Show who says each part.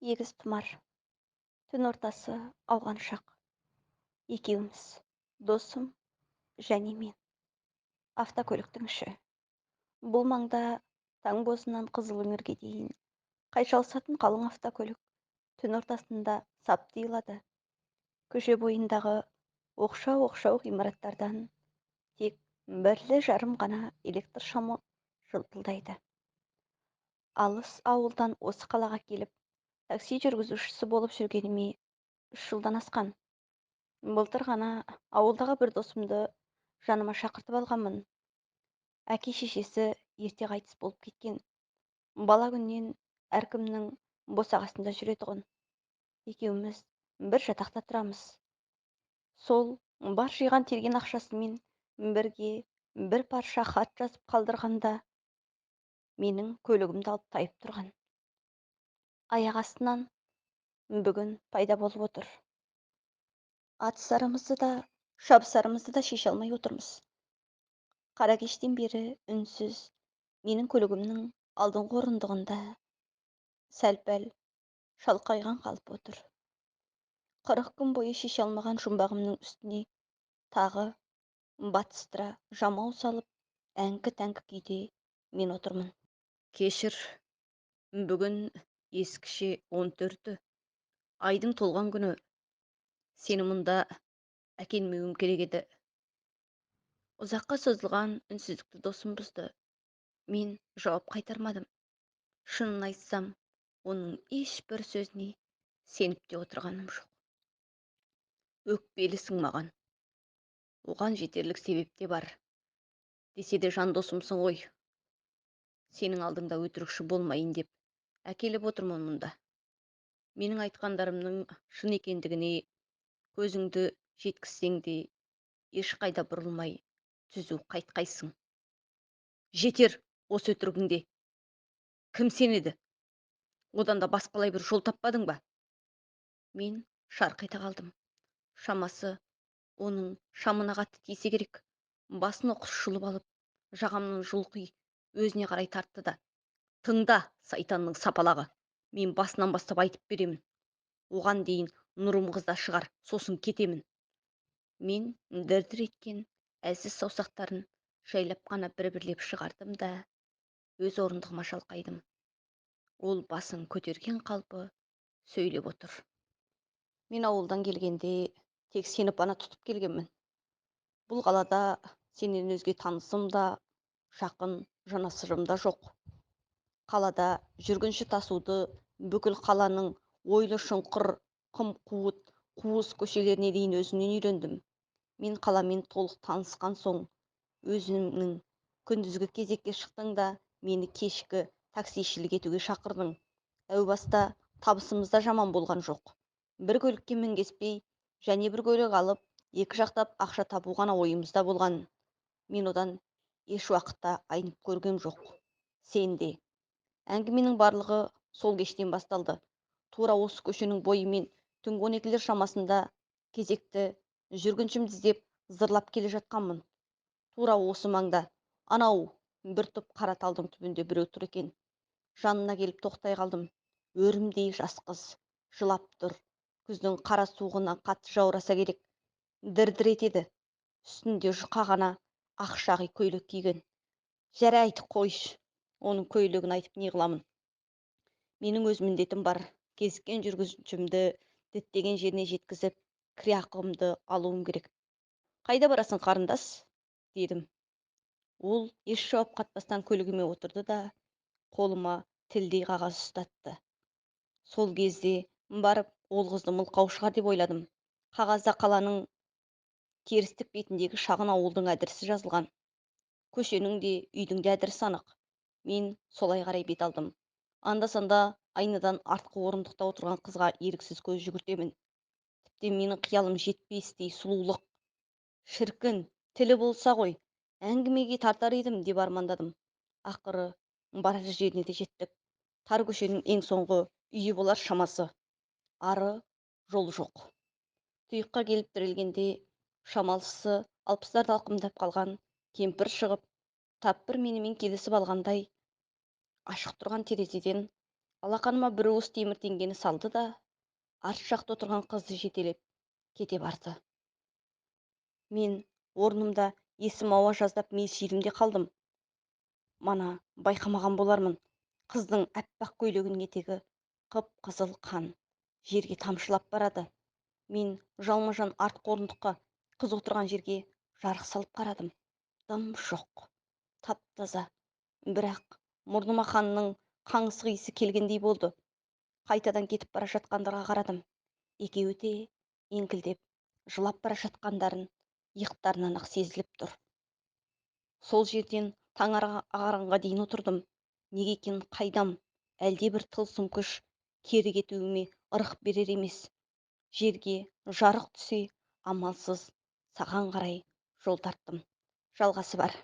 Speaker 1: Егіз тұмар. Түн ортасы ауған шақ. Екеуміз. Досым және мен. Автокөліктің іші. Бұл маңда таң бозынан қызыл іңірге дейін қайшалысатын қалың автокөлік түн ортасында сап тиылады. Көше бойындағы оқшау-оқшау ғимараттардан тек бірлі жарым ғана электр шамы жылтылдайды. Алыс ауылдан осы қалаға келіп, такси жүргізушісі болып жүргеніме 3 жылдан асқан. Былтыр ғана ауылдағы бір досымды жаныма шақыртып алғанмын. Әке-шешесі ерте қайтыс болып кеткен. Бала күннен әркімнің босағасында жүретұғын. Екеуміз бір жатақта тұрамыз. Сол бар жиған терген ақшасымен бірге бір парша хат жазып қалдырғанда менің көлігімді алып тайып тұрған. Аяқ астынан бүгін пайда болып отыр. Атысарымызды да, шабысарымызды да шеше алмай отырмыз. Қара кештен бері үнсіз менің көлігімнің алдыңғы орындығында сәл-пәл шалқайған қалып отыр. 40 күн бойы шеше алмаған жұмбағымның үстіне тағы батыстыра жамау салып, әңкі-тәңкі күйде мен отырмын. Кешір, бүгін ескіше 14-ті, айдың толған күні. Сені мұнда әкелмеуім керек еді. Ұзаққа созылған үнсіздікті досым бұзды. Мен жауап қайтармадым. Шынын айтсам, оның ешбір сөзіне сеніп те отырғаным жоқ. Өкпелісің маған. Оған жетерлік себеп те бар. Десе де жан досымсың ғой. Сенің алдыңда өтірікші болмайын деп әкеліп отырмын мұнда. Менің айтқандарымның шын екендігіне көзіңді жеткізсең де ешқайда бұрылмай түзу қайтқайсың. Жетер осы өтірігіңде. Кім сенеді? Одан да басқалай бір жол таппадың ба? Мен шарқ ете қалдым. Шамасы оның шамына қатты тисе керек. Басын оқыс жұлып алып, жағамның жұлқи өзіне қарай тартты да: тыңда, сайтанның сапалағы, мен басынан бастап айтып беремін. Оған дейін нұрым қызда шығар, сосын кетемін. Мен дір-дір еткен әлсіз саусақтарын жайлап қана бір-бірлеп шығардым да өз орындығыма шалқайдым. Ол басын көтерген қалпы сөйлеп отыр. Мен ауылдан келгенде тек сені пана тұтып келгенмін. Бұл қалада сенен өзге танысым да, жақын жанасырым да жоқ. Қалада жүргінші тасуды бүкіл қаланың ойлы шұңқыр, қым-қуыт, қуыс көшелеріне дейін өзімнен үйрендім. Мен қаламен толық танысқан соң, өзіңнің күндізгі кезекке шықтың да мені кешкі таксишілік етуге шақырдың. Әу баста табысымыз да жаман болған жоқ. Бір көлікке мінгеспей, және бір көлік алып, екі жақтап ақша табу ғана ойымызда болған. Мен одан еш уақытта айнып көргем жоқ. Сен де. Әңгіменің барлығы сол кештен басталды. Тура осы көшенің бойымен түнгі 12-лер шамасында кезекті жүргіншімді іздеп зырлап келе жатқанмын. Тура осы маңда анау бір топ қара талдың түбінде біреу тұр екен. Жанына келіп тоқтай қалдым. Өрімдей жас қыз жылап тұр. Күздің қара суығына қатты жаураса керек. Дір-дір етеді. Үстінде жұқа ғана ақ шағи көйлек киген. Жарайды, қойшы. Оның көйлегін айтып не қыламын? Менің өз міндетім бар. Кезіккен жүргізушімді діттеген жеріне жеткізіп, кіре ақымды алуым керек. Қайда барасың, қарындас? Дедім. Ол еш жауап қатпастан көлігіме отырды да қолыма тілдей қағаз ұстатты. Сол кезде барып ол қызды мылқау шығар деп ойладым. Қағазда қаланың терістік бетіндегі шағын ауылдың адресі жазылған. Көшенің де, үйдің де адресі анық. Мен солай қарай бет алдым. Анда-санда айнадан артқы орындықта отырған қызға еріксіз көз жүгіртемін. Тіпті менің қиялым жетпестей сұлулық. Шіркін, тілі болса ғой, әңгімеге тартар едім деп армандадым. Ақыры барар жеріне де жеттік. Тар көшенің ең соңғы үйі болар шамасы. Ары жол жоқ. Тұйыққа келіп тірелгенде шамалысы 60-ларды алқымдап қалған кемпір шығып, тап бір менімен келісіп алғандай, ашық тұрған терезеден алақаныма бір уыс темір теңгені салды да арт жақта отырған қызды жетелеп кете барды. Мен орнымда есім ауа жаздап мелшидім қалдым. Мана байқамаған болармын. Қыздың аппақ көйлегінің етегі қып-қызыл қан жерге тамшылап барады. Мен жалма-жан артқы орындыққа, қыз отырған жерге жарық салып қарадым. Дым жоқ, тап-таза. Бірақ мұрныма қанның қаңсық иісі келгендей болды. Қайтадан кетіп бара жатқандарға қарадым. Екеуі де еңкілдеп жылап бара жатқандарын иықтарынан ақ сезіліп тұр. Сол жерден таң ағаранға дейін отырдым. Неге екенін қайдам, әлдебір тылсым күш кері кетуіме ырық берер емес. Жерге жарық түсе амалсыз саған қарай жол тарттым. Жалғасы бар.